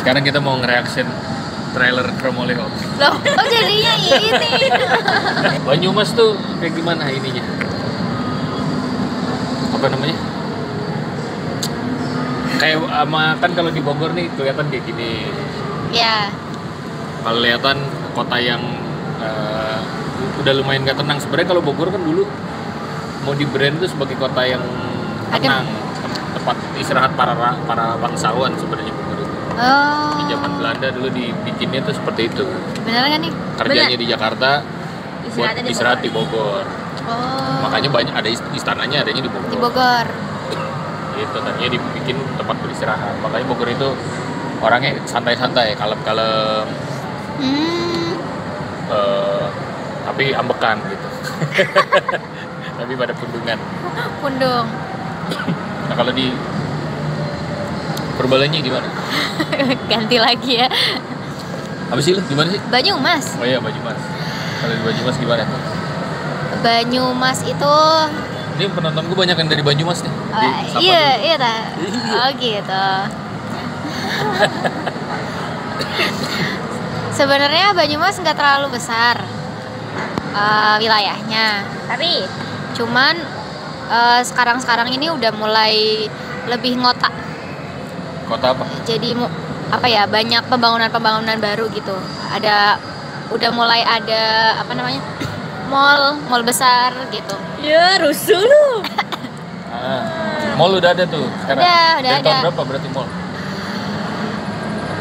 Sekarang kita mau nge-reaction trailer Chromoleo. Loh, oh jadinya ini. Banyumas tuh kayak gimana ininya? Apa namanya? Kayak kan kalau di Bogor nih kelihatan kayak gini. Ya. Kalau kelihatan kota yang udah lumayan gak tenang. Sebenarnya kalau Bogor kan dulu mau di brand itu sebagai kota yang tenang, tempat istirahat para bangsawan sebenarnya Bogor itu. Oh. Di zaman Belanda dulu dibikinnya tuh seperti itu. Beneran kan nih? Kerjanya di Jakarta, buat istirahat di Bogor. Oh. Makanya banyak ada istananya adanya di Bogor. Di Bogor. Itu tadinya dibikin tempat beristirahat. Makanya Bogor itu orangnya santai-santai, kalem-kalem. Tapi ambekan gitu. Tapi pada pundungan. Pundung. Nah kalau di Purbalanya gimana? Ganti lagi ya. Apa sih lu? Gimana sih? Banyumas. Oh iya Banyumas. Kalau di Banyumas gimana? Banyumas itu Ini penonton gue banyak yang dari Banyumas nih. iya ta. Oh gitu. Sebenarnya Banyumas nggak terlalu besar wilayahnya, tapi cuman sekarang ini udah mulai lebih ngotak. Kota apa? Jadi apa ya, banyak pembangunan baru gitu. Udah mulai ada apa namanya, mall besar gitu. Ya rusuh lu. Mall udah ada tuh sekarang. Udah Dari ada. tahun berapa berarti mall?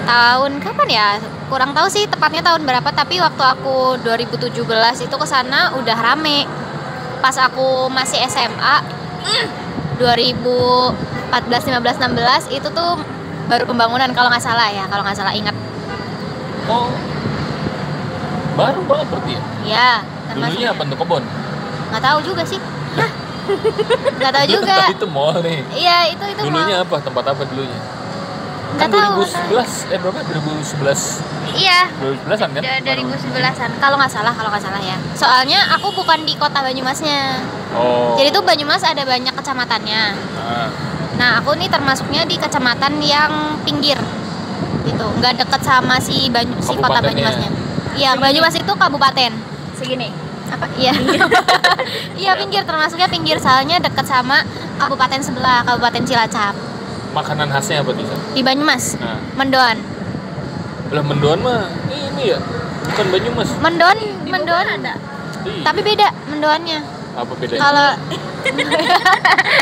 Tahun kapan ya? Kurang tahu sih tepatnya tahun berapa, tapi waktu aku 2017 itu kesana udah rame. Pas aku masih SMA 2014, 15, 16 itu tuh baru pembangunan kalau nggak salah ingat. Oh, baru banget berarti ya? Ya, Dulunya apa tuh kebon? nggak tahu juga sih. Nggak tahu juga. Itu mall nih. Iya itu Dulunya mall. apa? Tempat apa dulunya? Nggak Kan tahu. 2011, berapa? 2011. Iya. 2011-an kan? 2011-an kalau nggak salah ya. Soalnya aku bukan di kota Banyumasnya. Oh. Jadi tuh Banyumas ada banyak kecamatannya. Nah aku nih termasuknya di kecamatan yang pinggir gitu, nggak deket sama si kota Banyumasnya. Iya, Banyumas itu kabupaten. Segini. Apa? Iya. Iya pinggir, termasuknya pinggir, soalnya deket sama kabupaten sebelah, Kabupaten Cilacap. Makanan khasnya apa tuh? Di Banyumas, Nah. mendoan. Lah mendoan mah ini ya, bukan Banyumas. Mendoan ada. Iya. tapi beda mendoannya. Apa bedanya? Kalau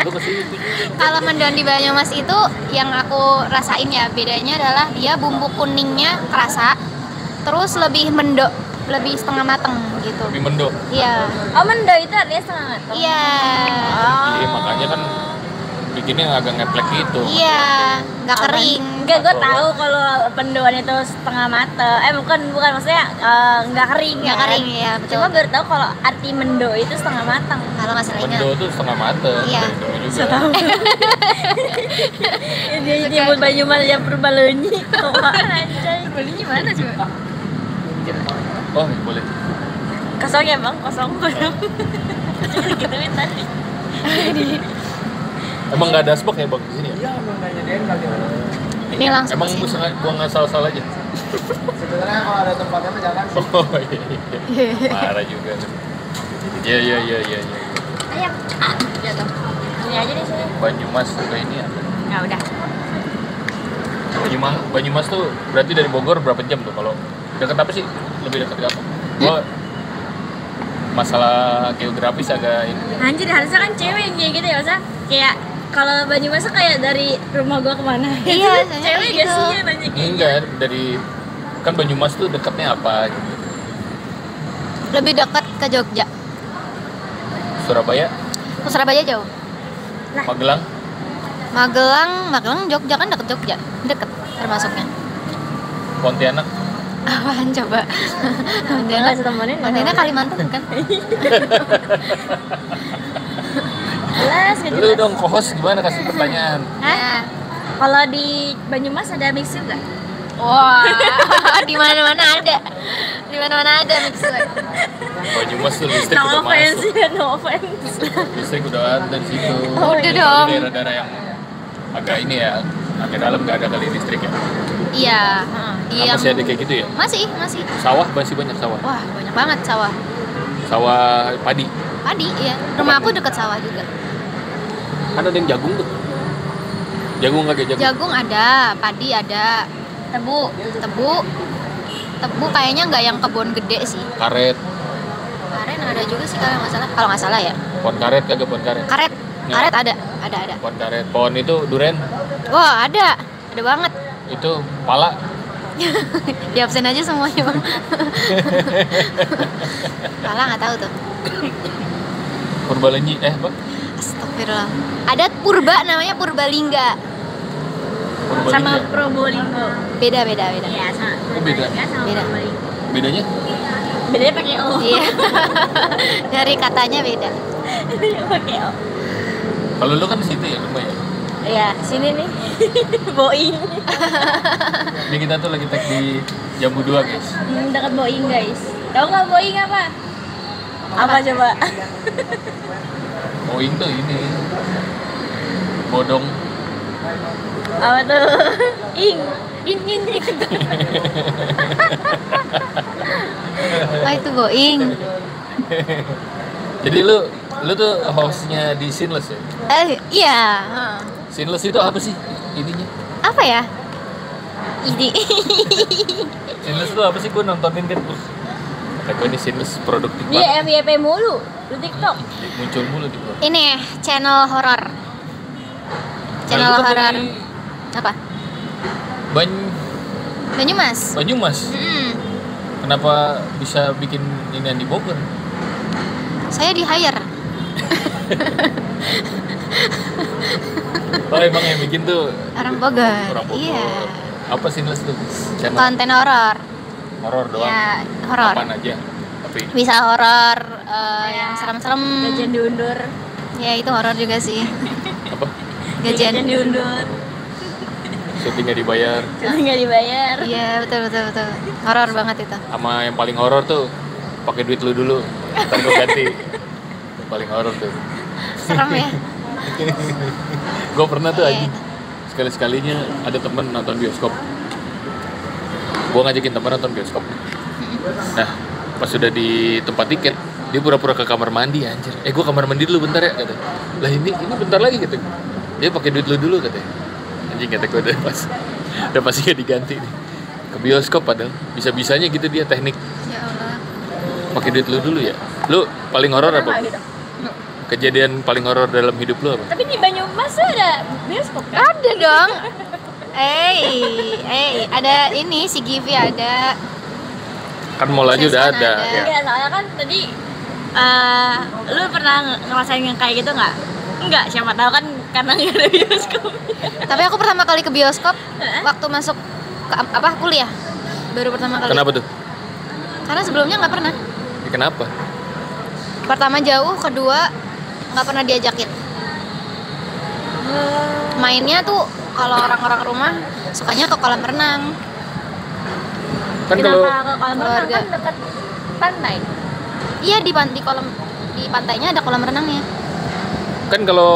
Lu kesini tuh juga. Kalau mendoan di Banyumas itu yang aku rasain ya, bedanya adalah dia bumbu kuningnya kerasa, terus lebih setengah mateng gitu. Lebih mendo. Iya. Oh mendo itu artinya setengah matang. Iya. Iya makanya kan bikinnya agak ngeplek gitu. Iya, nggak kering. Enggak, gue tahu kalau mendoan itu setengah mateng. Bukan maksudnya nggak kering. Nggak kan? kering ya, betul. Cuma baru tahu kalau arti mendo itu setengah matang. Kalau nggak salah ingat. Mendo tuh setengah mateng. Iya. Dari dulu juga. Dia nyebut Banyumas yang Purbalunyi. Apaan anjay? Belinya mana coba? Oh boleh. Kosong ya bang, kosong. Gituin tadi. Emang nggak ada asbak ya bang di sini ya? Iya, belum nyediain kali ya. Ini langsung Emang kesini. musuh buang asal-asal aja. Sebenarnya kalau ada tempatnya mah jangan sih. Oh iya. Parah juga. Iya. Ayo. Jatuh. Sini aja deh sini. Banyumas juga ini ya. Ya udah. Banyumas tuh berarti dari Bogor berapa jam tuh? Kalau dekat apa sih? Lebih dekat ke apa? Gua masalah geografis agak ini. Anjir harusnya kan cewek yang kayak gitu ya, masa kayak kalau Banyumas tuh kayak dari rumah gua kemana? Iya, Cewek gitu. gak sih yang nanya kayak gitu? Enggak, dari kan Banyumas tuh dekatnya apa gitu. Lebih dekat ke Jogja. Surabaya, Ke Surabaya jauh. Magelang Jogja kan deket Jogja, deket termasuknya. Pontianak. Apaan coba? Nggak setemenin, nggak Pontianak setemenin. Kalimantan kan? Jelas, nggak Lu jelas. dong co-host gimana kasih pertanyaan? Hah? Kalau di Banyumas ada mixer nggak? Wah, di mana-mana ada. Di mana-mana ada mixer. Banyumas tuh listrik No udah offense masuk. ya, no offense. Listrik udah ada di situ. Udah Di dong. daerah-daerah yang agak ini ya, agak dalam nggak ada kali listrik ya. Iya, Masih ada kayak gitu ya? masih. Sawah masih banyak sawah. Wah, banyak banget sawah. Sawah padi. Padi, iya. Rumah aku deket sawah juga. Kan ada yang jagung tuh. Jagung nggak kayak jagung? Jagung ada, padi ada, tebu kayaknya nggak yang kebun gede sih. Karet. Aren ada juga sih kalau nggak salah ya. Pohon karet kagak pohon karet? Karet ada. Pohon karet. Pohon itu duren. Wah, ada banget. Itu pala. Di absen aja semuanya, Bang. Pala nggak tahu tuh. Purbalingga apa? Astagfirullah. Ada purba namanya Purbalingga. Sama Probolinggo. Beda. Iya, sama. Oh, beda. Sama Beda. Probolinggo. Bedanya? Bedanya pakai O. Iya. Dari katanya beda. Bedanya pakai O. Kalau lu kan di situ ya lumayan. Iya, sini nih. Boeing. Ini kita tuh lagi tag di Jambu 2 guys. Dekat Boeing, guys. Tahu nggak Boeing apa? Apa coba? Boeing tuh ini bodong. Apa tuh? In. Wah, itu Boeing. Jadi lu tuh hostnya di Sinless ya? Iya. Sinless itu apa sih ininya? Apa ya? Ide. Sinless itu apa sih? Gue nontonin kan terus kata gue ini Sinless produktif Dia banget. FYP mulu di TikTok. Muncul mulu di bawah. Ini channel horor. Channel Nah, lu kan horor. dari Apa? Banyumas. Banyumas. Kenapa bisa bikin ini di Bogor? Saya di hire. Oh emang yang bikin tuh Orang Bogor. orang Bogor. Iya. Apa Sinless tuh? Channel Konten horor. horor doang. Ya, horor. Apaan aja? Tapi Bisa horor yang serem-serem. Gajian diundur. Ya, itu horor juga sih. apa? Gajian. diundur. Syuting nggak dibayar. Nggak dibayar. Iya, betul. Horor banget itu. Sama yang paling horor tuh pakai duit lu dulu. Ntar gue ganti. Yang paling horor tuh. Serem ya. Gue pernah tuh Iya, anjing. itu. Sekali-sekalinya ada temen nonton bioskop. Gue ngajakin temen nonton bioskop. Nah, pas sudah di tempat tiket, dia pura-pura ke kamar mandi anjir. Gue kamar mandi dulu bentar ya kata. Lah ini bentar lagi gitu. Dia pakai duit lu dulu katanya. Anjing kata gue udah pasti gak diganti nih. Ke bioskop padahal bisa-bisanya gitu dia teknik Ya Allah. pakai duit lu dulu ya. Lu paling horor apa? Kejadian paling horor dalam hidup lu apa? Tapi di Banyumas tuh ada bioskop kan? Ada dong. Ada ini si Givi ada. Kan mall aja udah Sesan ada. ada. Ya. Iya, soalnya kan tadi lu pernah ngerasain yang kayak gitu nggak? Enggak, siapa tahu kan karena nggak ada bioskop. Tapi aku pertama kali ke bioskop waktu masuk ke kuliah. Baru pertama kali. Kenapa tuh? Karena sebelumnya nggak pernah. Ya, kenapa? Pertama jauh, kedua nggak pernah diajakin. Mainnya tuh kalau orang-orang rumah sukanya ke kolam renang. Kan kalau Kenapa ke kolam renang keluarga. kan dekat pantai? Iya di pantainya ada kolam renangnya. kan kalau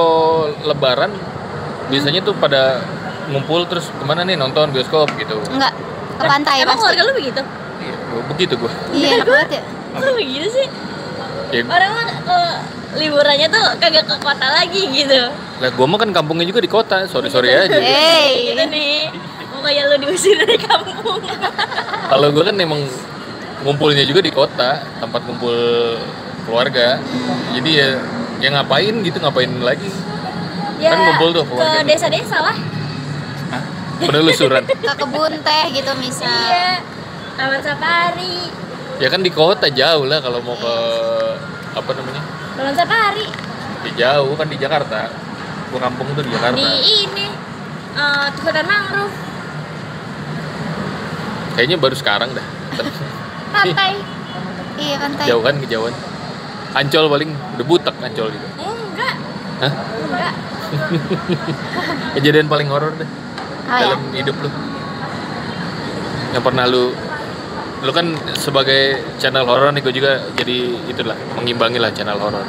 lebaran biasanya tuh pada ngumpul terus kemana nih nonton bioskop gitu. Enggak, ke pantai Emang pasti. keluarga lu begitu? Iya, begitu gua. Iya, enak banget ya. Kok begitu sih? Ya, Orang mah liburannya tuh kagak ke kota lagi gitu. lah gua mah kan kampungnya juga di kota, sorry aja. Hey. Gitu nih. Mau kayak lu diusir dari kampung. Kalau gua kan emang ngumpulnya juga di kota, tempat ngumpul keluarga. Jadi ya ngapain gitu, ngapain lagi? Ya, Kan ngumpul tuh ke keluarga. desa-desa lah. Penelusuran. Ke kebun teh gitu misal. Iya. Taman safari. Ya kan di kota jauh lah kalau mau ke apa namanya? Taman safari. Di jauh kan di Jakarta. Gua kampung tuh di Jakarta. Di ini hutan mangrove. Kayaknya baru sekarang dah. Pantai. Iya, pantai. Jauh kan kejauhan. Ancol paling udah butek Ancol gitu. Enggak. Hah? Enggak. Kejadian paling horor deh Oh, ya? dalam hidup lu. Yang pernah lu kan sebagai channel horor nih, gue juga jadi itulah mengimbangi lah channel horor.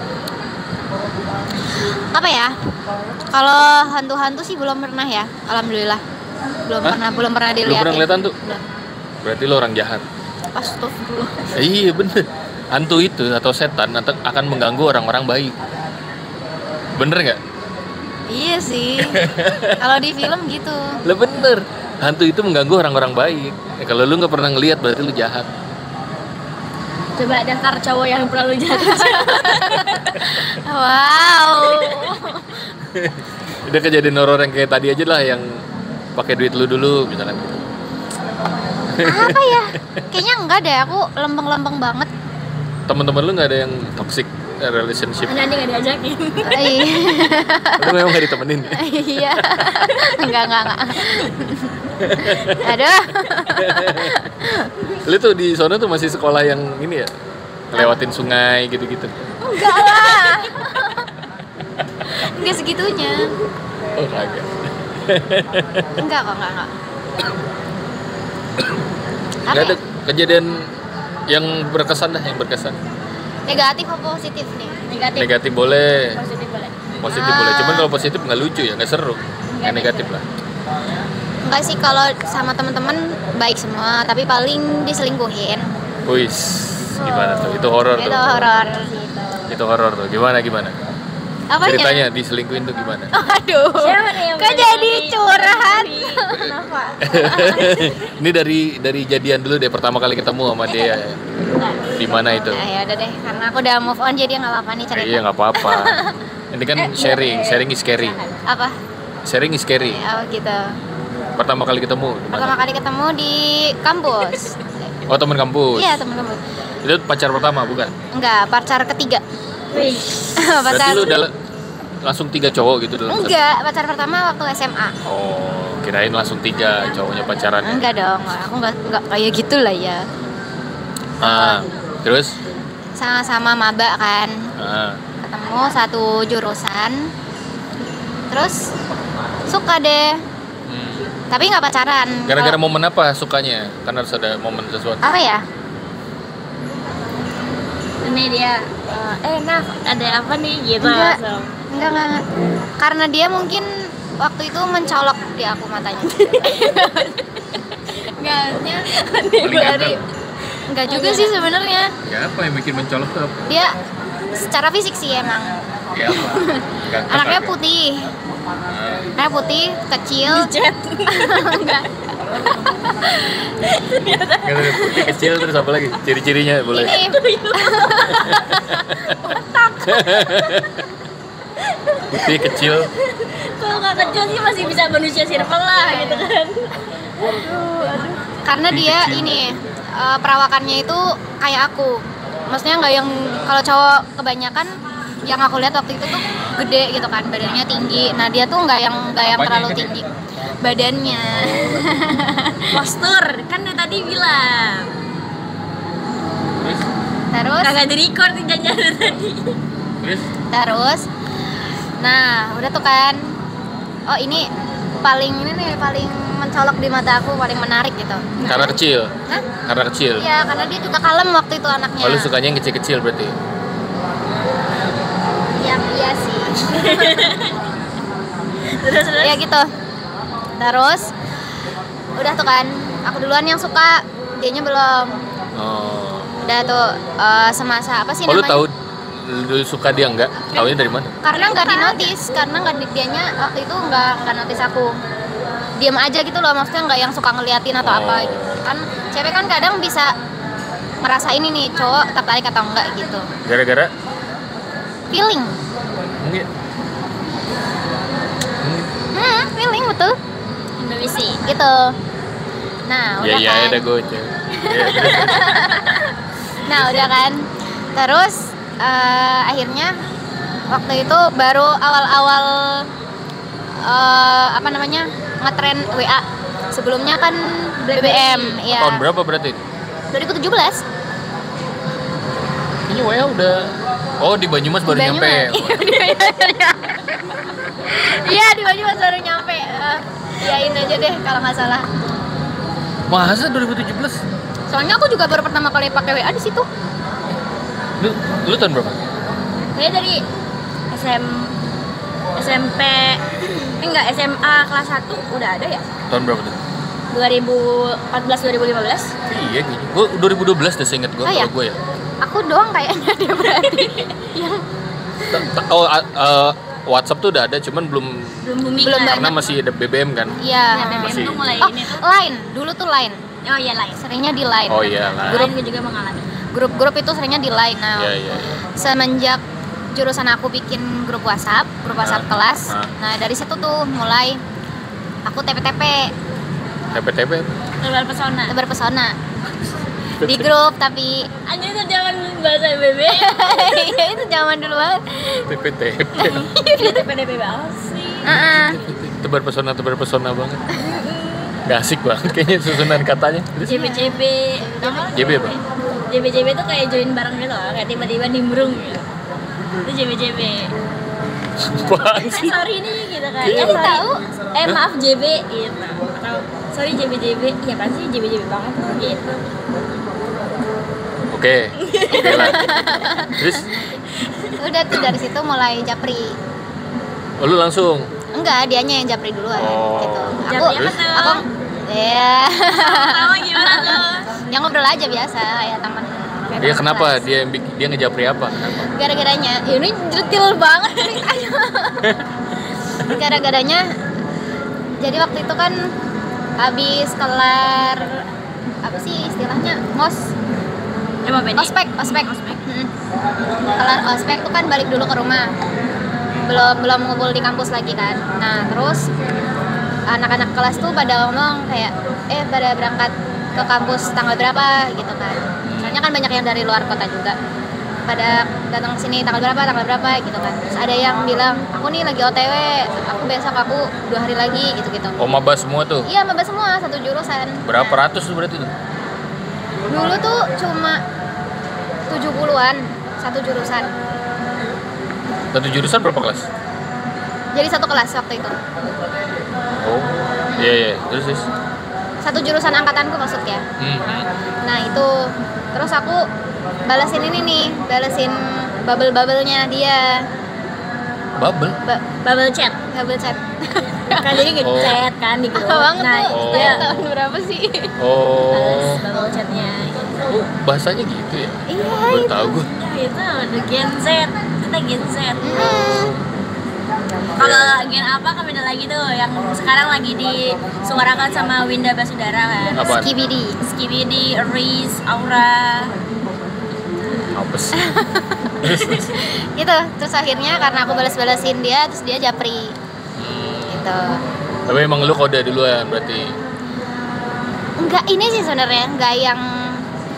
Apa ya? Kalau hantu-hantu sih belum pernah ya, alhamdulillah. belum pernah Belum dilihat. pernah kelihatan tuh? Belum. Berarti lo orang jahat. Astagfirullah. Iya bener. Hantu itu atau setan akan mengganggu orang-orang baik. Bener nggak? Iya sih. Kalau di film gitu. Lah bener. Hantu itu mengganggu orang-orang baik. Kalau lu nggak pernah ngelihat berarti lu jahat. Coba daftar cowok yang pernah lu jahat. Wow. Udah kejadian horor yang kayak tadi aja lah, yang pakai duit lu dulu misalkan gitu. Apa ya? Kayaknya enggak deh, aku lempeng-lempeng banget. Teman-teman lu nggak ada yang toxic relationship? Nanti nggak diajakin. Lu memang nggak ditemenin? Iya. Enggak. Aduh. Lu tuh di sana tuh masih sekolah yang ini ya, ngelewatin sungai gitu-gitu? Enggak lah. Enggak segitunya. Oh kagak. Enggak kok, enggak. Nggak ada kejadian yang berkesan dah, yang berkesan. Negatif apa positif nih? Negatif boleh, Positif boleh. positif boleh. Cuman kalau positif nggak lucu ya, nggak seru. Yang negatif lah. Enggak sih, kalau sama teman-teman baik semua, tapi paling diselingkuhin. Wis, gimana tuh? Itu horor tuh. Itu horor. Itu horor tuh. Gimana? Apanya? Ceritanya diselingkuhin tuh gimana? Aduh. Siapa nih yang Kok paling jadi paling- curhat? Kenapa? Ini dari jadian dulu deh, pertama kali ketemu sama dia. Di mana itu? Nah, ya udah deh, karena aku udah move on jadi nggak apa-apa nih cerita. Iya nggak apa-apa. Ini kan sharing is scary. Apa? Sharing is scary. Oh gitu. Pertama kali ketemu di Pertama mana? kali ketemu di kampus. Oh teman kampus. Iya, temen kampus. Itu pacar pertama bukan? Enggak, pacar ketiga. Wih. Berarti lu udah langsung 3 cowok gitu dalam satu- Enggak, pacar pertama waktu SMA. Oh, kirain langsung 3 cowoknya pacaran. Enggak dong, aku enggak kayak gitu lah ya. Ah, terus? Sama-sama maba kan. Ah, Ketemu satu jurusan. Terus suka deh, hmm. tapi nggak pacaran. Gara-gara Kalau- momen apa sukanya? Kan harus ada momen sesuatu. apa ya? Ini dia. Naf, ada apa nih gitu Enggak. langsung. Enggak. Karena dia mungkin waktu itu mencolok di aku matanya. Enggaknya Paling dari ganteng. enggak juga sih sebenarnya. Ya apa yang bikin mencolok tuh? Apa? Dia secara fisik sih emang. Ya apa? Ganteng Anaknya kagak? putih. Ah, Anaknya putih, kecil. Chat. Enggak. nggak ada putih kecil terus apa lagi? Ciri-cirinya boleh. Ini Putih kecil. Kalau nggak kecil sih masih bisa manusia circle lah gitu kan. karena dia ini perawakannya itu kayak aku. Maksudnya nggak yang kalau cowok kebanyakan yang aku lihat waktu itu tuh gede gitu kan, badannya tinggi. Nah dia tuh nggak yang Apanya terlalu gede? tinggi badannya. Postur kan dia tadi bilang. Terus? Terus Kagak di record nih jangan tadi. terus nah udah tuh kan, oh ini paling mencolok di mata aku, paling menarik gitu. Karena kecil. Hah? Karena kecil. Iya, karena dia juga kalem waktu itu anaknya. Oh, lu sukanya yang kecil-kecil berarti? Yang iya sih. Terus Ya gitu. Terus udah tuh kan, aku duluan yang suka, dianya belum. Oh. Udah tuh semasa apa sih Oh, lu namanya? tahu lu suka dia enggak? Taunya dari mana? Karena nggak dinotis, karena nggak dianya waktu itu nggak notis aku. Diam aja gitu loh, maksudnya nggak yang suka ngeliatin atau Oh. apa gitu. Kan cewek kan kadang bisa ngerasain ini cowok tertarik atau enggak gitu. Gara-gara? Feeling. Enggak. Feeling betul. Indonesia. Gitu. Nah, udah Ya kan. ada gue. Nah, udah kan. Terus akhirnya waktu itu baru awal-awal apa namanya? Ngetren WA. Sebelumnya kan BBM, ya. Tahun berapa berarti? 2017. Ini WA udah. Oh, di Banyumas baru Di Banyumas. nyampe. Iya, di Banyumas baru nyampe. Iyain aja deh kalau nggak salah. Masa 2017? Soalnya aku juga baru pertama kali pakai WA di situ. Lu tahun berapa? Saya dari SMP enggak SMA kelas 1 udah ada ya? Tahun berapa tuh? 2014 2015. Iya gitu. Gue 2012 deh seinget gue Oh, iya? kalau gue ya. Aku doang kayaknya dia berarti. Yang Oh, WhatsApp tuh udah ada, cuman belum Belum booming Belum lah. karena masih ada BBM kan. iya. Nah, BBM Masih. tuh mulai Oh, ini tuh. Line. Dulu tuh Line. Oh iya lain. Seringnya di Line. Oh iya lah. Grup gue juga mengalami. Grup-grup itu seringnya di Line. Nah, Iya iya. semenjak jurusan aku bikin grup WhatsApp kelas. Nah. Nah, dari situ tuh mulai aku TP-TP, TP-TP. Tebar pesona. tebar pesona. Di grup tapi Anjir itu jangan bahasa BB. iya, itu zaman dulu banget. TP-TP. Ini TPDB banget sih. Heeh. Tebar pesona banget. Gak asik banget kayaknya susunan katanya. Terus JBJB. JB apa? JBJB tuh kayak join bareng gitu loh, kayak tiba-tiba nimbrung gitu. Itu JBJB. Apaan sih? Sorry nih gitu kan. Iya. Sorry. Tahu. Maaf JB gitu. Atau sorry JBJB. Ya kan sih JBJB banget gitu. Oke lah. Terus Udah tuh dari situ mulai japri. oh, lu langsung Enggak, dianya yang japri duluan Oh. gitu. Japri apa tuh? Aku ya. Tahu gimana tuh? Yang ngobrol aja biasa ya teman. kayak dia teman kenapa kelas. dia ngejapri apa? Kenapa? Gara-garanya, ya ini detail banget ceritanya. Gara-garanya, jadi waktu itu kan habis kelar apa sih istilahnya Emang beda. ospek. Kelar ospek tuh kan balik dulu ke rumah. Belum ngumpul di kampus lagi kan. Nah terus anak-anak kelas tuh pada ngomong kayak pada berangkat ke kampus tanggal berapa gitu kan. Soalnya kan banyak yang dari luar kota juga. Pada datang ke sini tanggal berapa gitu kan. Terus ada yang bilang, aku nih lagi OTW, besok aku 2 hari lagi gitu-gitu. Oh maba semua tuh. Iya, maba semua satu jurusan. Berapa Nah, ratus tuh berarti tuh? dulu tuh cuma 70-an satu jurusan. Satu jurusan berapa kelas? Jadi satu kelas waktu itu. Oh iya. Terus Satu jurusan angkatanku maksudnya. Nah itu terus aku balesin bubble-bubble-nya dia. Bubble? Bubble chat. Bubble chat. Kan jadi ngechat kan di grup. Apa banget Nah, tuh? Oh. dia Tahun berapa sih? Oh, bales bubble chatnya. oh bahasanya gitu ya? Iya. Baru tahu gue. Ya itu udah Gen Z. Kita Gen Z. Hmm. Kalau gen apa kan beda lagi tuh, yang sekarang lagi disuarakan sama Winda Basudara kan. Apaan? Skibidi. Riz, Aura. Apa sih? Gitu. Terus akhirnya karena aku bales-balesin dia, terus dia japri. Gitu. Tapi emang lu kode duluan berarti. Enggak ini sih sebenarnya, enggak yang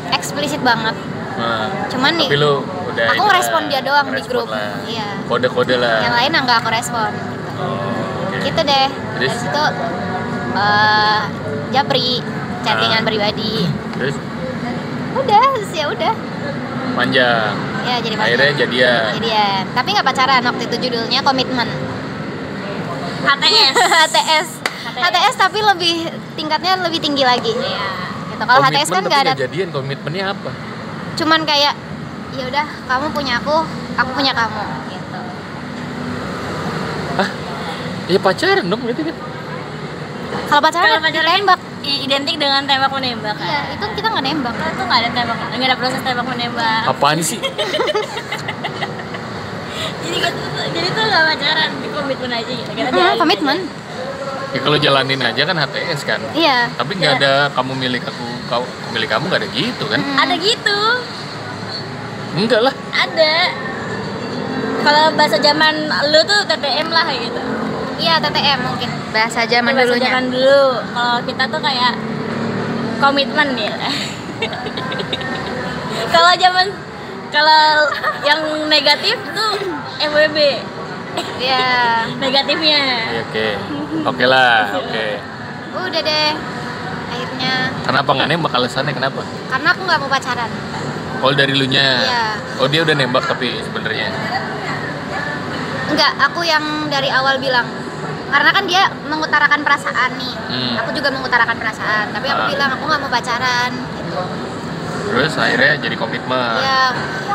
eksplisit banget. Nah, Cuman nih, tapi lu udah aku inilah, ngerespon dia doang di ngerespon grup. lah. Iya. Kode-kode lah. Yang lain enggak aku respon gitu. Oke. Gitu deh. Terus? Dari situ japri, chattingan pribadi. Terus Udah, terus ya udah. panjang. Ya jadi Akhirnya pacar. jadian. Jadian. Tapi nggak pacaran, waktu itu judulnya komitmen. HTS. HTS tapi lebih tingkatnya lebih tinggi lagi. Iya. Gitu. Kalau HTS kan Komitmen nggak tapi ada, nggak jadian, komitmennya apa? cuman kayak ya udah kamu punya aku punya kamu gitu. Ya pacaran dong berarti kan. Kalau pacaran Kalau kan pacaran ditembak. identik dengan tembak menembak kan. Iya, itu kita nggak nembak. Kita tuh nggak ada tembak, nggak ada proses tembak menembak. Apaan sih? Jadi tuh nggak pacaran, di komitmen aja gitu. Kita jalanin Komitmen. Ya kalau jalanin aja kan HTS kan. Iya. Tapi nggak ada kamu milik aku milik kamu, nggak ada gitu kan? aja. Ada gitu, Enggak lah. ada. Kalau bahasa zaman lu tuh TTM lah kayak gitu. Iya, TTM mungkin bahasa zaman Bahasa dulunya. zaman dulu. Kalau kita tuh kayak komitmen ya. Kalau yang negatif tuh FWB. Iya. Negatifnya. Ya, oke lah, oke. Udah deh. Akhirnya Kenapa nggak nembak, alasannya kenapa? karena aku nggak mau pacaran. Kalau dari lu nya, Iya. oh dia udah nembak tapi sebenarnya. Enggak, aku yang dari awal bilang. Karena kan dia mengutarakan perasaan nih. Aku juga mengutarakan perasaan, tapi aku bilang aku nggak mau pacaran gitu. Terus akhirnya jadi komitmen. Ya,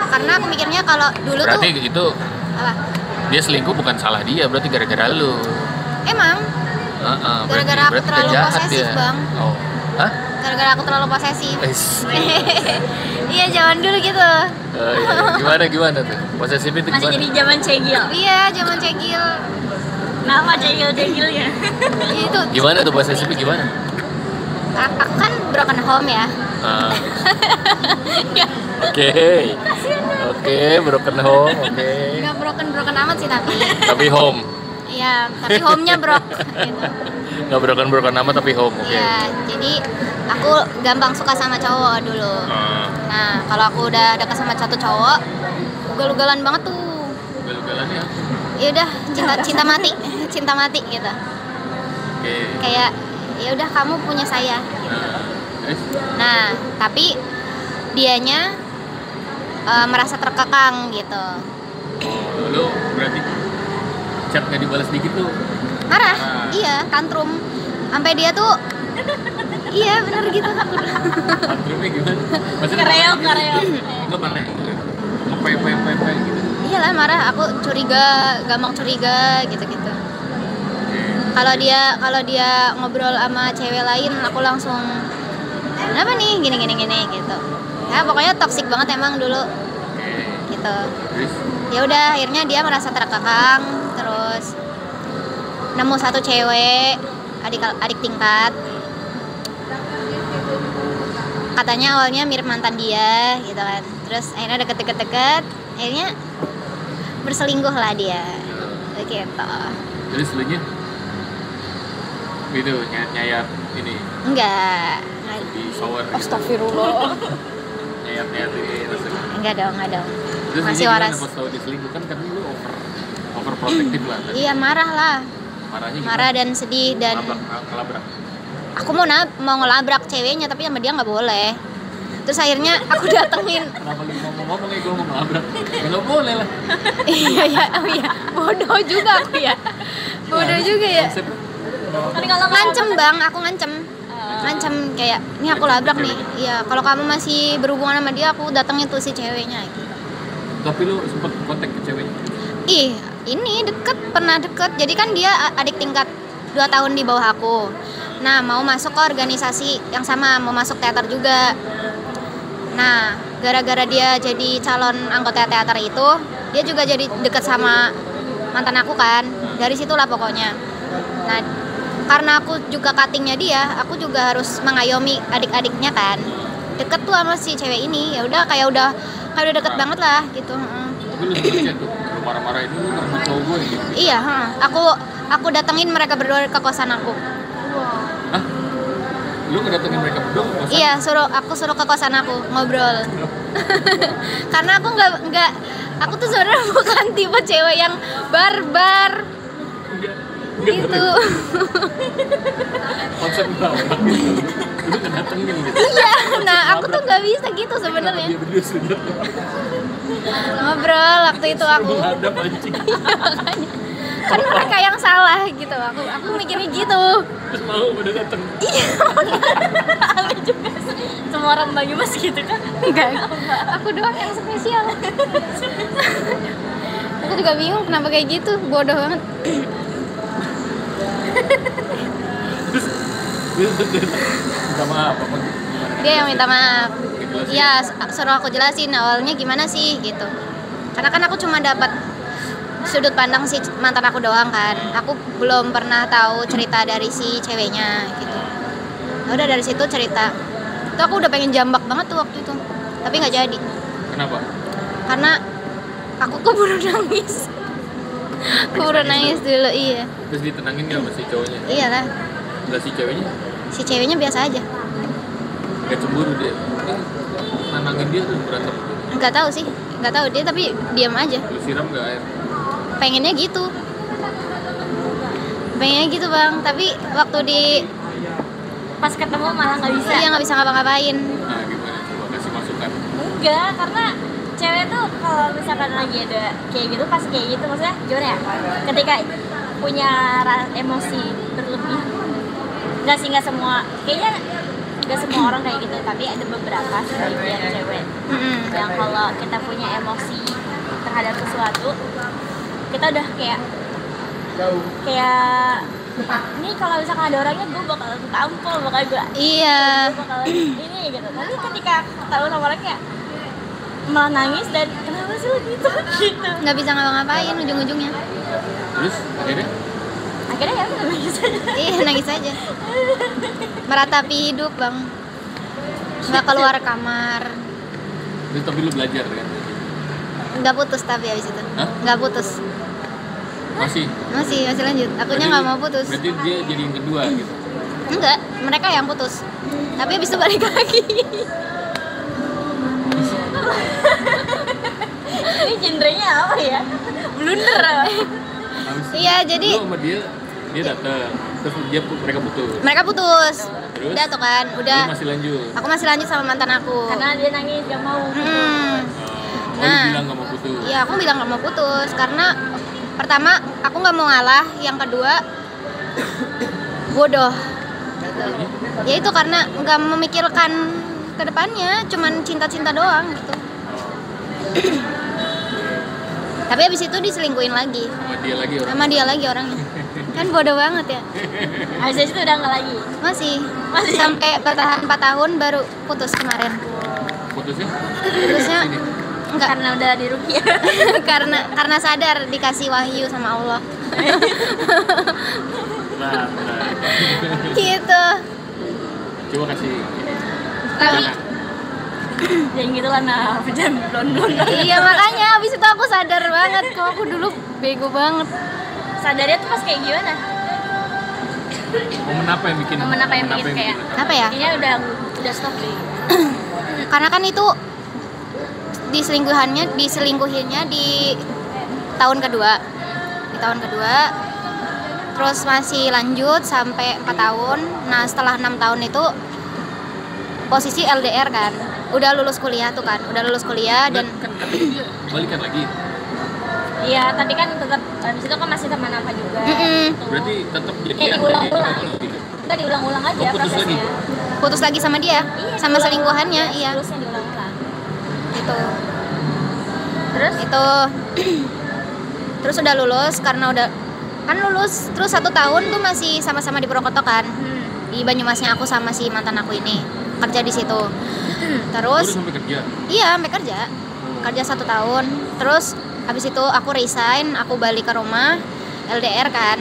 karena aku mikirnya kalau dulu Berarti tuh itu apa? Dia selingkuh bukan salah dia, berarti gara-gara lu. Emang gara-gara aku berarti terlalu jahat posesif, dia. Bang. Oh. Hah? Gara-gara aku terlalu posesif. Es. Iya, zaman dulu gitu. Iya. Gimana tuh? Posesif itu Masih gimana? jadi zaman cegil. Iya, zaman cegil. Nama cegil-cegilnya. Itu Gimana tuh posesifnya gimana? aku kan broken home ya. Ah. Oke, broken home, oke. Nggak broken amat sih tapi. Tapi home. Iya, tapi home-nya broke gitu. Nggak broken amat tapi home, oke. Iya, jadi aku gampang suka sama cowok dulu. Ah. Nah, kalau aku udah dekat sama satu cowok, ugal-ugalan banget tuh. Ugal-ugalannya. Ya udah, cinta mati gitu. Oke. Kayak ya udah kamu punya saya. Terus? Nah, tapi dianya merasa terkekang gitu. Oh, lu berarti chat nggak dibalas dikit tuh? Marah, iya, tantrum. Sampai dia tuh iya bener gitu. Tantrumnya gimana? Maksudnya Kereok. Enggak marah. Ngepe gitu. Iyalah marah, aku gampang curiga gitu-gitu. Kalau dia ngobrol sama cewek lain, aku langsung kenapa nih gini gitu. Ya pokoknya toksik banget emang dulu. Gitu. Terus? Ya udah akhirnya dia merasa terkekang, terus nemu satu cewek adik tingkat. Katanya awalnya mirip mantan dia gitu kan. Terus akhirnya deket, akhirnya berselingkuh lah dia. Gitu. Terus lu nya? Gitu, nyayat ini Enggak. di shower gitu. Astagfirullah. Nyayat ini rasanya. Enggak dong. Terus Masih ini waras. gimana pas tau diselingkuh kan lu over protektif lah kan? Iya marah lah. Marahnya gimana? Marah dan sedih dan Kelabrak. aku mau ngelabrak ceweknya tapi sama dia nggak boleh. Terus akhirnya aku datengin. Kenapa lu ngomong kayak gue mau ngelabrak? Ya nggak boleh lah. Iya, bodoh juga aku ya. Bodoh juga ya. Konsepnya. Tapi kalau Ngancem bang, aku ngancem kayak ini aku labrak nih. Iya, kalau kamu masih berhubungan sama dia, aku datengin tuh si ceweknya. Gitu. Tapi lu sempet kontak ke ceweknya? Ih, ini pernah deket. Jadi kan dia adik tingkat 2 tahun di bawah aku. Nah, mau masuk ke organisasi yang sama, mau masuk teater juga. Nah, gara-gara dia jadi calon anggota teater itu, dia juga jadi deket sama mantan aku kan. Dari situlah pokoknya. Nah, karena aku juga cuttingnya dia, aku juga harus mengayomi adik-adiknya kan. Deket tuh sama si cewek ini, ya udah kayak udah deket banget lah gitu. Tapi lu sempet chat tuh, lu marah-marah itu lu ngerebut cowok gue gitu? Iya, aku datengin mereka berdua ke kosan aku. Hah? Lu ngedatengin mereka berdua ke kosan? Iya, aku suruh ke kosan aku ngobrol. Karena aku nggak aku tuh sebenarnya bukan tipe cewek yang barbar gitu. Konsep barbar gitu. Lu ngedatengin gitu? Iya, nah aku tuh nggak bisa gitu sebenarnya. Dia berdua sudah Ngobrol waktu itu aku. menghadap anjing. Kan mereka yang salah gitu. Aku mikirnya gitu. Terus mau udah dateng. Iya. aneh juga sih. Semua orang Banyumas gitu kan? Enggak. Aku doang yang spesial. Aku juga bingung kenapa kayak gitu. Bodoh banget. Minta maaf apa gimana? Dia yang minta maaf. Dijelasin. Iya, suruh aku jelasin awalnya gimana sih gitu. Karena kan aku cuma dapat sudut pandang si mantan aku doang kan. Aku belum pernah tahu cerita dari si ceweknya gitu. Ya udah dari situ cerita. Itu aku udah pengen jambak banget tuh waktu itu. Tapi nggak jadi. Kenapa? Karena aku keburu nangis. Keburu nangis dulu, iya. Terus ditenangin gak sama si cowoknya? Iyalah. Lah si ceweknya Si ceweknya biasa aja. gak cemburu dia? Nanangin dia tuh berantem. Nggak tahu sih. Nggak tahu dia tapi diam aja. Lu siram gak air? Pengennya gitu bang, tapi waktu di Pas ketemu malah nggak bisa. iya nggak bisa ngapa-ngapain. Nah gimana? Coba kasih masukan. Enggak, karena cewek tuh kalau misalkan lagi ada kayak gitu, pas kayak gitu maksudnya gimana ya? Ketika punya emosi berlebih, nggak semua, kayaknya nggak semua orang kayak gitu, tapi ada beberapa sebagian cewek yang kalau kita punya emosi terhadap sesuatu, kita udah kayak ini kalau misalkan ada orangnya gue bakal tampol, bakal gue Iya. bakal ini gitu. Tapi ketika tahu sama orangnya malah nangis dan kenapa sih lo gitu gitu. Nggak bisa ngapa-ngapain ujung-ujungnya. Terus akhirnya Akhirnya ya udah nangis aja. Iya, nangis aja. Meratapi hidup, Bang. Nggak keluar kamar. terus tapi lu belajar kan? Nggak putus tapi habis itu. Hah? Nggak putus. Masih Masih lanjut. Akunya nggak mau putus. Berarti dia jadi yang kedua gitu. Enggak, mereka yang putus. Tapi habis itu balik lagi. Ini genrenya apa ya? Blunder apa? Habis Iya, jadi lu sama dia datang terus mereka putus. mereka putus. Terus? Udah tuh kan, udah. Lu masih lanjut. Aku masih lanjut sama mantan aku. Karena dia nangis gak mau. Lu Nah. bilang gak mau putus. Iya, aku bilang gak mau putus karena pertama aku nggak mau ngalah, yang kedua bodoh. Gitu. Ya itu karena nggak memikirkan ke depannya, cuman cinta-cinta doang gitu. Tapi habis itu diselingkuhin lagi. Sama dia lagi orangnya. Kan bodoh banget ya. Habis itu udah nggak lagi. Masih sampai bertahan 4 tahun baru putus kemarin. Putusnya? Putusnya enggak Karena udah di Rukia. karena sadar dikasih wahyu sama Allah. Nah. Gitu. Coba kasih Tapi Jangan gitu lah, nah, jangan blon-blon. iya, makanya abis itu aku sadar banget kok aku dulu bego banget. Sadarnya tuh pas kayak gimana? momen apa yang bikin kayak Apa ya? kayaknya udah stop deh. Karena kan itu diselingkuhinnya di tahun kedua. Di tahun kedua terus masih lanjut sampai 4 tahun. Nah, setelah 6 tahun itu posisi LDR kan. Udah lulus kuliah tuh kan. Udah lulus kuliah dan kan katanya dia balikan lagi. Iya, tapi kan tetap habis itu kan masih teman apa juga. Gitu. Berarti tetap Kayak jadian diulang-ulang. lagi. Kita diulang-ulang aja Oh, putus prosesnya. putus lagi sama dia, Iya, sama diulang-ulang. selingkuhannya, iya. Terusnya diulang-ulang. Gitu. Terus Itu terus udah lulus karena udah kan lulus terus 1 tahun tuh masih sama-sama di Purwokerto kan. Di Banyumasnya aku sama si mantan aku ini kerja di situ. Terus Terus sampai kerja. iya, sampai kerja 1 tahun. Terus habis itu aku resign, aku balik ke rumah, LDR kan.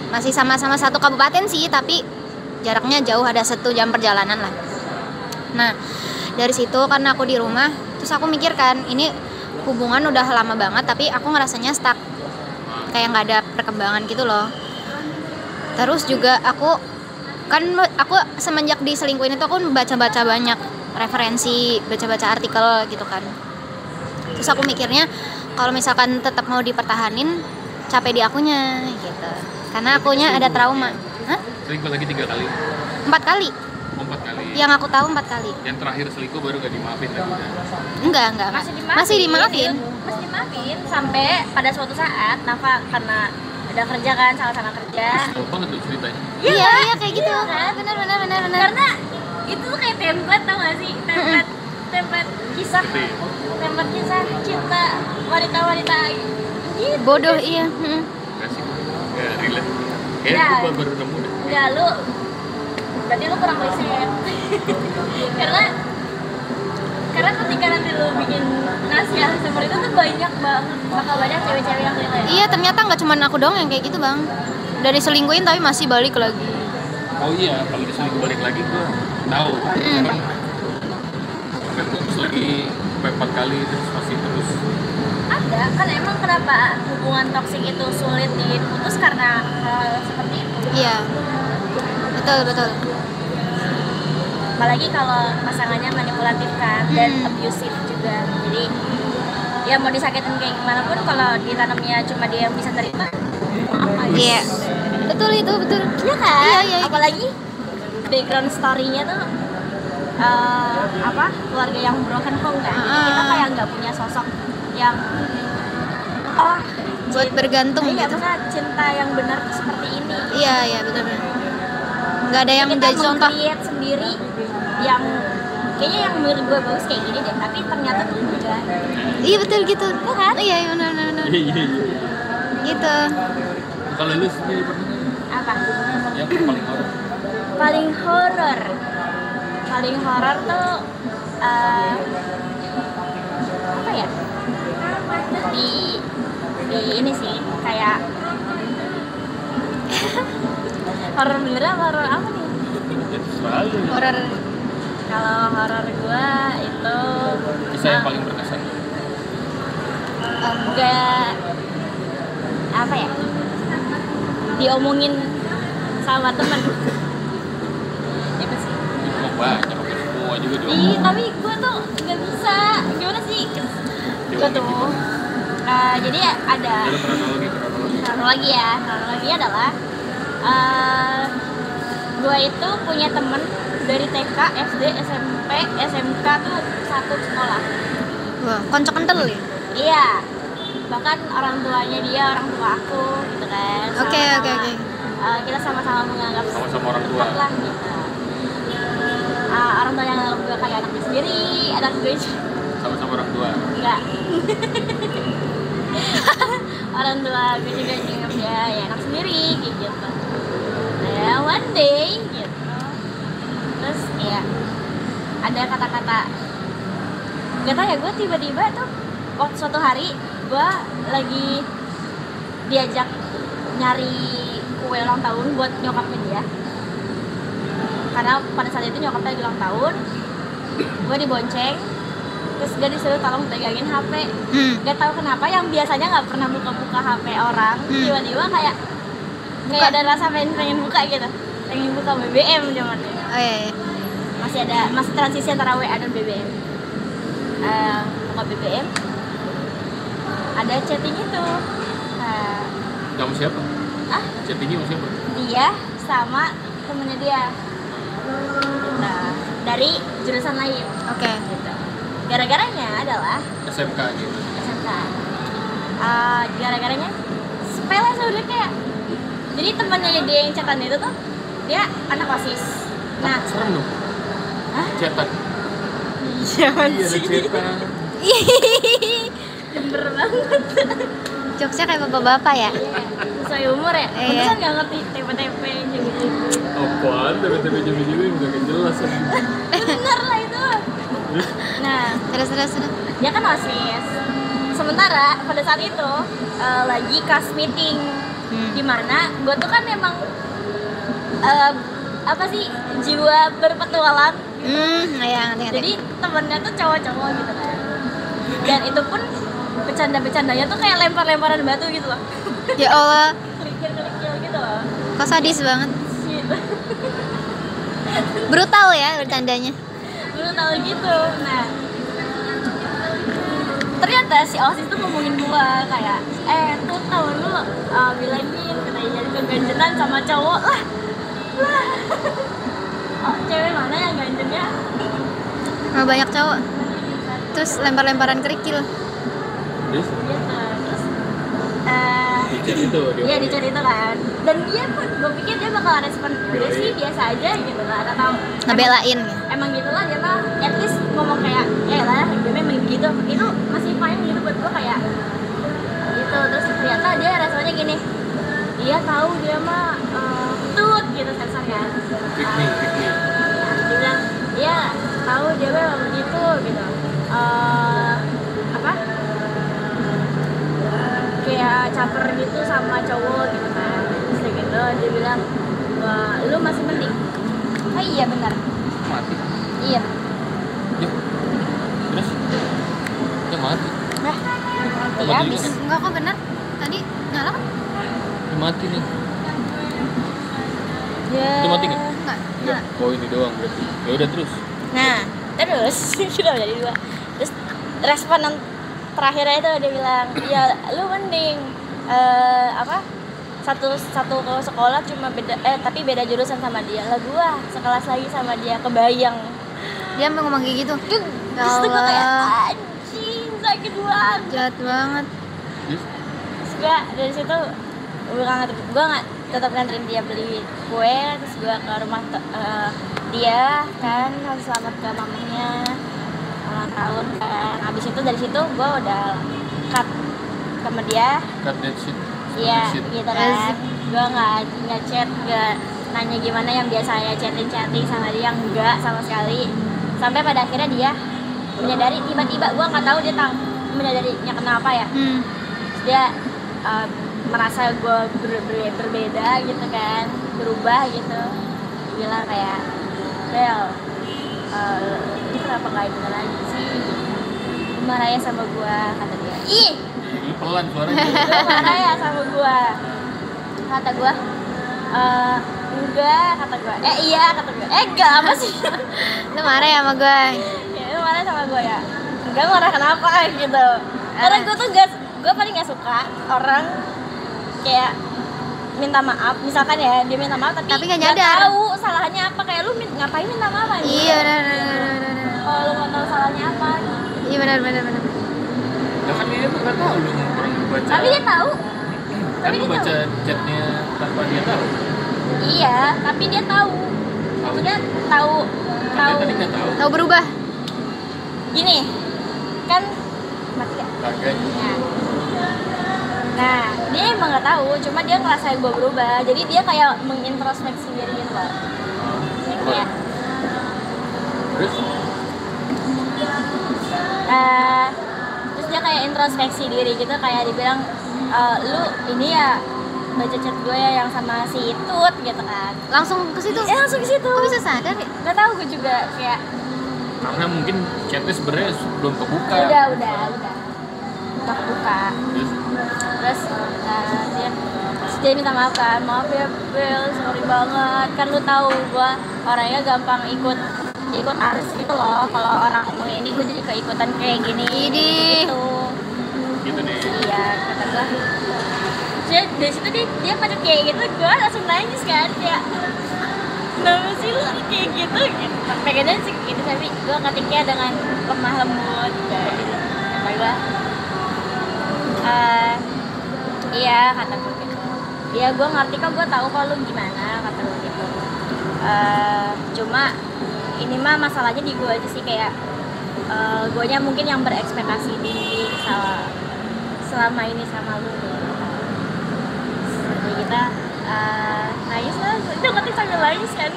Masih sama-sama satu kabupaten sih, tapi jaraknya jauh, ada 1 jam perjalanan lah. Nah, dari situ karena aku di rumah, terus aku mikir kan, ini hubungan udah lama banget tapi aku ngerasanya stuck. Kayak nggak ada perkembangan gitu loh. Terus juga aku semenjak diselingkuhin itu aku baca-baca banyak referensi, baca-baca artikel gitu kan. Terus aku mikirnya kalau misalkan tetap mau dipertahanin, capek di akunya gitu. Karena akunya ada trauma. Hah? Selingkuh lagi 3 kali. 4 kali. 4 kali. Yang aku tahu 4 kali. Yang terakhir selingkuh baru gak dimaafin lagi. Enggak. Masih dimaafin. Masih dimaafin sampai pada suatu saat Nafa karena udah kerja kan, sama-sama kerja. Tahu banget tuh ceritanya. Iya, kayak gitu. Iya kan? Benar. Karena itu tuh kayak template, tau gak sih? Template kisah. Gitu ya? Template kisah cinta wanita-wanita gitu. Bodoh, iya. Gak sih. Gak relate. Kayaknya Nah. gue baru nemu deh. Enggak, berarti lu kurang riset. karena ketika nanti lu bikin naskah seperti itu tuh bakal banyak cewek-cewek yang relate. Iya, ternyata nggak cuma aku doang yang kayak gitu, Bang. Dari selingkuhin tapi masih balik lagi. Oh iya, kalau diselingkuh balik lagi gue tahu. Kan sampai putus lagi sampai 4 kali terus masih terus. Ada kan, emang kenapa hubungan toksik itu sulit diputus karena hal seperti itu. Iya. Betul. Apalagi kalau pasangannya manipulatif kan dan abusive juga. Jadi ya mau disakitin kayak gimana pun kalau ditanamnya cuma dia yang bisa terima, apa ya? Iya. Betul. Iya kan? Iya. Apalagi background story-nya tuh keluarga yang broken home kan. Jadi kita kayak nggak punya sosok yang Buat bergantung iya, gitu. maksudnya cinta yang benar tuh seperti ini. Iya, betul. Nggak ada yang Kita menjadi contoh. meng-create sendiri yang kayaknya yang menurut gue bagus kayak gini deh, tapi ternyata tuh enggak. Iya, betul gitu. Iya kan? Iya, benar. Iya. Gitu. gitu. Kalau lu sendiri pernah Apa? yang paling horor? Paling horor tuh apa ya? Di ini sih kayak horor beneran horor apa nih? Ya selalu. Horor. Kalau horor gua itu Kisah yang paling berkesan. enggak apa ya? Diomongin sama temen. Itu sih. Oh, banyak hampir semua juga Ih, tapi gue tuh nggak bisa. Gimana sih? Gue tuh jadi ada Dalam kronologi. kronologi adalah gue itu punya temen dari TK, SD, SMP, SMK tuh satu sekolah. Wah, konco kental ya. Iya, bahkan orang tuanya dia orang tua aku gitu kan. Oke. Kita sama-sama menganggap Sama-sama orang tua. dekat lah gitu. Orang tua yang nganggap gue kayak anaknya sendiri, anak gue Sama-sama orang tua. enggak. Orang tua gue juga nganggap dia ya anak sendiri kayak gitu. Ya one day gitu. Terus ya ada kata-kata gak tau ya, gue tiba-tiba tuh waktu suatu hari gue lagi diajak nyari kue ulang tahun buat nyokapnya dia, karena pada saat itu nyokapnya lagi ulang tahun. Gue dibonceng, terus gue disuruh tolong pegangin HP. Gak tahu kenapa yang biasanya nggak pernah buka-buka HP orang, tiba-tiba kayak ada rasa pengen buka gitu, pengen buka BBM zamannya. Oh iya. Masih transisi antara WA dan BBM. Buka BBM, ada chatting itu. Kamu siapa? Chattingnya sama siapa? Dia sama temennya dia. Nah, dari jurusan lain. Oke. Gitu. Gara-garanya adalah SMK gitu. SMK. Gara-garanya sepele sebenarnya kayak. Jadi temannya dia yang chatan itu tuh dia anak OSIS. Nah, Serem dong. Hah? Chatan. Jangan Iya, ada chatan. Jember banget. Jokesnya kayak bapak-bapak ya. Iya, sesuai umur ya. Iya. Pantesan nggak ngerti TP-TP gitu. Apaan? TP-TP jam-jam udah gak jelas kan. Bener lah itu. Nah, Terus. dia kan OSIS. Sementara pada saat itu lagi class meeting, dimana gue tuh kan emang apa sih, jiwa berpetualang. Ya ngerti. Jadi temennya tuh cowok-cowok gitu kan. Dan itu pun bercanda-bercandanya tuh kayak lempar-lemparan batu gitu loh. Ya Allah, Kerikil-kerikil gitu loh. kok sadis banget. Gitu. Brutal ya bercandanya. Dulu tahu gitu. Nah, ternyata si OSIS tuh ngomongin gua kayak, tuh tahun lu bilangin katanya jadi keganjenan sama cowok lah. Oh, cewek mana yang ganjennya? Oh, banyak cowok. Terus lempar-lemparan kerikil. Terus? Gitu. Terus Dicet itu dia. iya dicari itu kan. Dan dia pun, gue pikir dia bakal respon udah sih biasa aja gitu kan, atau Ngebelain. emang gitulah dia mah, at least ngomong kayak ya lah dia memang gitu, itu masih fine gitu buat gue kayak gitu. Terus ternyata dia responnya gini, iya tahu dia mah tut gitu sensor kan. Pick me. Dia bilang iya tahu dia memang begitu gitu. Apa kayak caper gitu sama cowok gitu kan. Terus kayak gitu dia bilang, wah lu masih mending. Oh iya benar. Mati. Iya. Ya. Terus? Ya mati. Nah, Oh, ya mati habis. juga. Enggak kok bener. Tadi nyala kan? Ya, mati nih. Ya. Itu mati nggak? Enggak. Enggak. Nyala. Oh ini doang berarti. Ya udah terus. Nah, terus sudah jadi dua. Terus respon yang terakhirnya itu dia bilang, ya lu mending apa? Satu sekolah cuma beda tapi beda jurusan sama dia. Lah gua sekelas lagi sama dia, kebayang. Dia mau ngomong kayak gitu. Ya Terus tuh gua kayak Allah, anjing sakit banget. jahat banget. Terus? Terus gua dari situ gua nggak tetap nganterin dia beli kue. Terus gua ke rumah dia kan, harus selamat ke mamanya ulang tahun kan. Habis itu dari situ gua udah cut sama dia. Cut that shit. Iya, Shit. gitu kan. Gue nggak chat, nggak nanya gimana yang biasanya chatting sama dia, enggak sama sekali. Sampai pada akhirnya dia menyadari, tiba-tiba gue nggak tahu dia menyadarinya kenapa ya. Terus dia merasa gue berbeda gitu kan, berubah gitu. Dia bilang kayak, Bel, ini kenapa nggak ini lagi sih? Marah ya sama gue, kata dia. Ih, Lu pelan suaranya. lu marah ya sama gue, kata gue. Enggak, kata gue. Iya, kata gue. Enggak, apa sih? Lu marah ya sama gue? Ya, lu marah sama gue ya? Enggak, marah kenapa gitu. Karena gue tuh gue paling gak suka orang kayak minta maaf, misalkan ya dia minta maaf tapi nggak nyadar. tahu salahnya apa. Kayak lu ngapain minta maaf aja? Iya benar. Kalau lu nggak tahu salahnya apa. Iya benar. Ya kan dia tuh nggak tahu lu orang baca. Tapi dia tahu. Kan Tapi lu dia baca chatnya tanpa dia tahu. Iya, tapi dia tahu. Maksudnya tahu. Kan dia tadi nggak tahu. Tahu berubah. Gini, kan mati gak? Kagak. Nah, dia emang nggak tahu, cuma dia ngerasain gue berubah. Jadi dia kayak mengintrospeksi diri gitu loh. Kayak, Terus terus dia kayak introspeksi diri gitu, kayak dibilang, lu ini ya baca chat gue ya yang sama si Tut gitu kan. Langsung ke situ. Langsung ke situ. Kok bisa sadar ya? Gak tahu gue juga kayak karena mungkin chatnya sebenarnya belum kebuka. udah kebuka. Terus Terus dia minta maaf kan, maaf ya Bel, sorry banget, kan lu tahu gue orangnya gampang ikut arus gitu loh. Kalau orang ngomong ini gue jadi keikutan kayak gini gitu deh. iya, kata gue. Jadi dari situ dia pada kayak gitu, gue langsung nangis kan, kayak kenapa sih lu kayak gitu. Pengennya sih gitu, tapi gue ketiknya dengan lemah lembut gitu. Kata gue, iya, kata gue gitu. Iya, gue ngerti kok, gue tahu kok lu gimana, kata gue gitu. Cuma ini mah masalahnya di gue aja sih, kayak guanya mungkin yang berekspektasi tinggi selama ini sama lu. Jadi kita nangis lah, itu ngerti sambil nangis kan.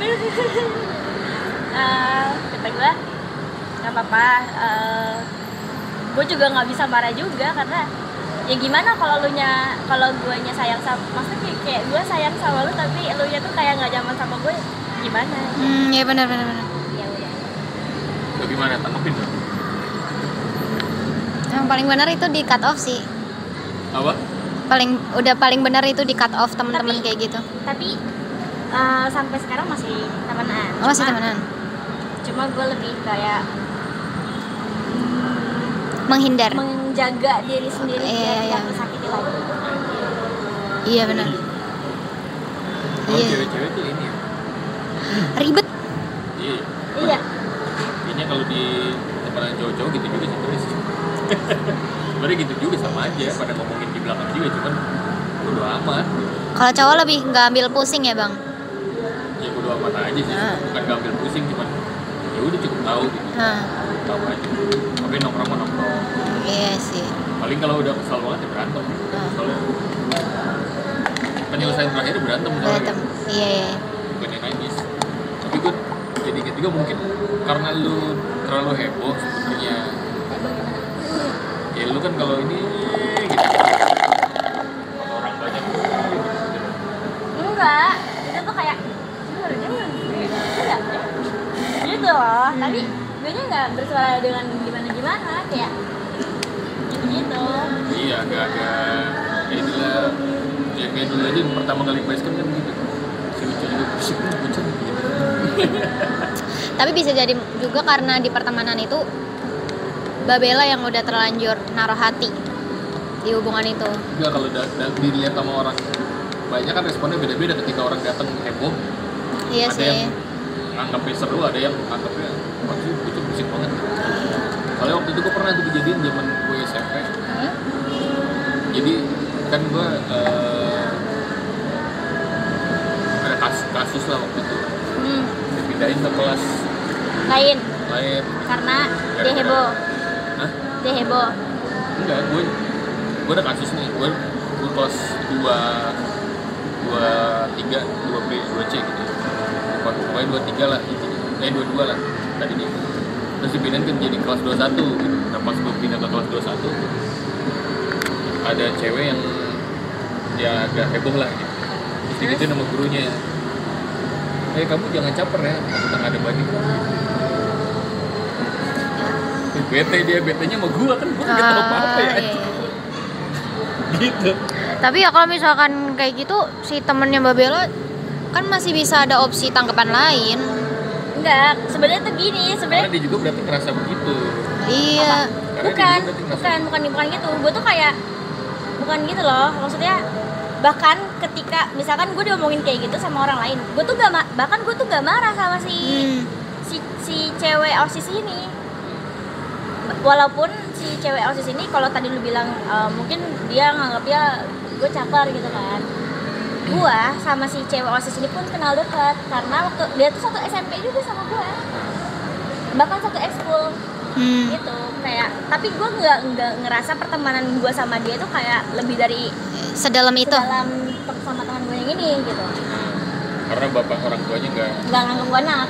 Kata gue, nggak apa-apa. Gue juga nggak bisa marah juga, karena ya gimana kalau gue nya sayang sama, maksudnya kayak gue sayang sama lu tapi lu nya tuh kayak nggak nyaman sama gue, gimana? Iya benar. Ya udah. Lo gimana tanggepin dong? Yang paling benar itu di cut off sih. Apa? Paling benar itu di cut off teman-teman Tapi- kayak gitu. Tapi sampai sekarang masih temenan. Oh, masih temenan. Cuma gue lebih kayak Menghindar. menjaga diri sendiri biar Iya. nggak tersakiti lagi. Iya benar. Oh, Iya. cewek-cewek tuh ini ya? Ribet. Iya. Iya. Kayaknya kalau di teman cowok-cowok gitu juga sih terus. Sebenarnya gitu juga sama aja, pada ngomongin di belakang juga, cuman bodo amat. Kalau cowok lebih nggak ambil pusing ya bang. Ya bodo amat aja sih, bukan gak ambil pusing, cuman ya udah cukup tahu gitu. Tahu aja. Tapi nongkrong mah nongkrong. Iya sih. Paling kalau udah kesal banget ya berantem. Soalnya penyelesaian terakhir berantem soalnya. Berantem. Iya. Bukannya nangis. Tapi gue jadi inget juga mungkin karena lu terlalu heboh sebenarnya. Ya lu kan kalau ini gitu. Kalau orang banyak Enggak, itu tuh kayak gitu loh. Tapi gue nya nggak bersuara dengan gimana kayak gitu. iya agak-agak ya itulah ya kayak dulu aja pertama kali basecamp kan gitu. Si lucu juga bersih bocah gitu. Tapi bisa jadi juga karena di pertemanan itu Babela yang udah terlanjur naruh hati di hubungan itu. Enggak, kalau dilihat sama orang banyak kan responnya beda-beda ketika orang datang heboh. Iya Ada sih. yang nganggapnya seru, ada yang nganggapnya wah sih itu berisik banget. Soalnya waktu itu gue pernah tuh kejadian zaman gue SMP. Jadi kan gue ada kasus lah waktu itu. Dipindahin ke kelas Lain lain. karena dia heboh. Hah? Dia heboh. Enggak, gue ada kasus nih. Gue gue kelas 2 3 2B 2C gitu. Pokoknya 23 lah, 22 lah tadi nih. Terus dipindahin kan jadi kelas 21 gitu. Nah pas gue pindah ke kelas 21 ada cewek yang ya agak heboh lah gitu. Terus digituin sama gurunya, kamu jangan caper ya, aku ada banding. Betenya sama gua kan, gua nggak tahu apa-apa ya. Iya. Gitu. Tapi ya kalau misalkan kayak gitu si temennya Mbak Bella kan masih bisa ada opsi tanggapan lain. Enggak, sebenarnya tuh gini, Karena sebenarnya dia juga berarti ngerasa begitu. Iya. bukan gitu. Gue tuh kayak bukan gitu loh, maksudnya bahkan ketika misalkan gue diomongin kayak gitu sama orang lain, gue tuh bahkan gue tuh gak marah sama si cewek OSIS ini. Walaupun si cewek OSIS ini kalau tadi lu bilang mungkin dia nganggapnya gue caper gitu kan. Gua sama si cewek OSIS ini pun kenal dekat karena waktu dia tuh satu SMP juga sama gua, bahkan satu ekskul gitu. Kayak tapi gua nggak ngerasa pertemanan gua sama dia tuh kayak lebih dari Sedalam itu. sedalam sama teman gue yang ini gitu. Karena bapak orang tuanya nggak Nganggap gua anak.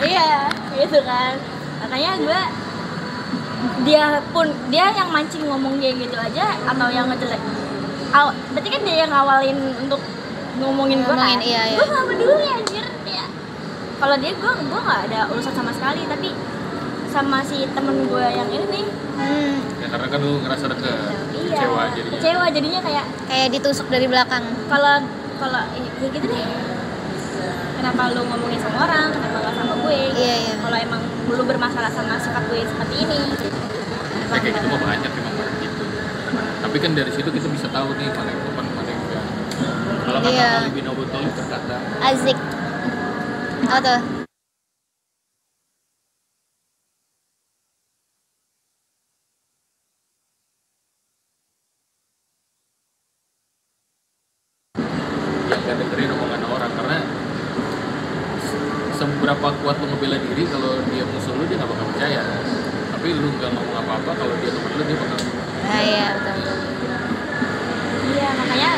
Iya gitu kan, makanya gua dia yang mancing ngomong kayak gitu aja atau yang ngejelek. Berarti kan dia yang ngawalin untuk ngomongin gue kan. Iya. Gue gak peduli anjir ya. Kalau dia gue gak ada urusan sama sekali, tapi sama si temen gue yang ini nih. ya karena kan lu ngerasa deket. Iya. Kecewa jadinya Kayak ditusuk dari belakang. kalau ya gitu deh. Kenapa lu ngomongin sama orang, kenapa gak sama gue? Iya. Kalau emang lu bermasalah sama sifat gue seperti ini. Kayak gitu mah banyak memang gitu. Tapi kan dari situ kita bisa tahu nih mana yang teman, mana yang enggak. Kalau kata Iya. Ali bin Abi Thalib berkata, Azik. Oh tuh. jangan dengerin omongan orang karena seberapa kuat lu ngebela diri, kalau dia musuh lu dia nggak bakal percaya. Tapi lu nggak ngomong apa-apa, kalau dia temen lu dia bakal. Iya betul. Iya, makanya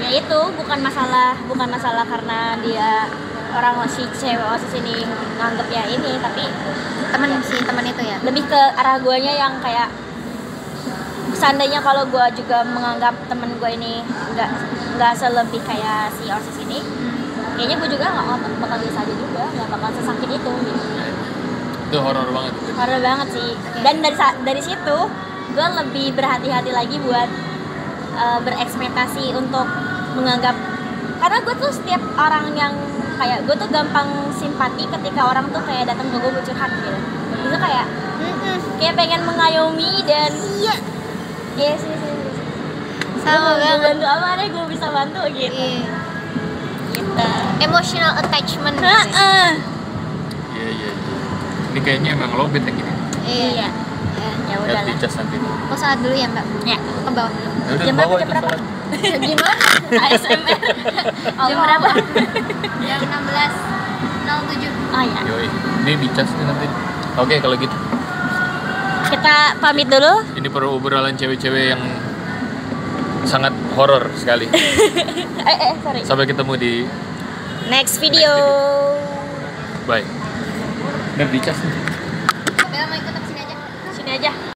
ya itu bukan masalah karena dia orang si cewek OSIS ini nganggep ya ini, tapi Teman itu ya. lebih ke arah guanya yang kayak seandainya kalau gua juga menganggap temen gua ini nggak selebih kayak si OSIS ini, kayaknya gua juga nggak bakal bisa aja juga, nggak bakal sesakit itu gitu. Itu horor banget. Horor banget sih. Dan dari situ gua lebih berhati-hati lagi buat berekspektasi untuk menganggap, karena gue tuh setiap orang yang kayak gue tuh gampang simpati ketika orang tuh kayak datang ke gue curhat gitu. Itu kayak pengen mengayomi dan iya sih. Sama banget. Bantu apa deh gue bisa bantu gitu. Iya. Gitu. Emotional attachment. Iya. Ini kayaknya emang lobet yang gini. Iya. Ya udah Lihat di lah. cas nanti. Oh saat dulu ya Mbak. Ya. Ke bawah dulu. Ya udah, Jam bawa berapa, itu jam berapa? sholat. Gimana? ASMR. Jam berapa? Jam 16.07. Oh ya. Yoi. Ini di cas nih nanti. Oke kalau gitu. Kita pamit dulu. Ini perobrolan cewek-cewek yang sangat horor sekali. Sorry. Sampai ketemu di Next video. bye. Dan di cas nih. Bella mau ikut ke sini aja. Sini aja.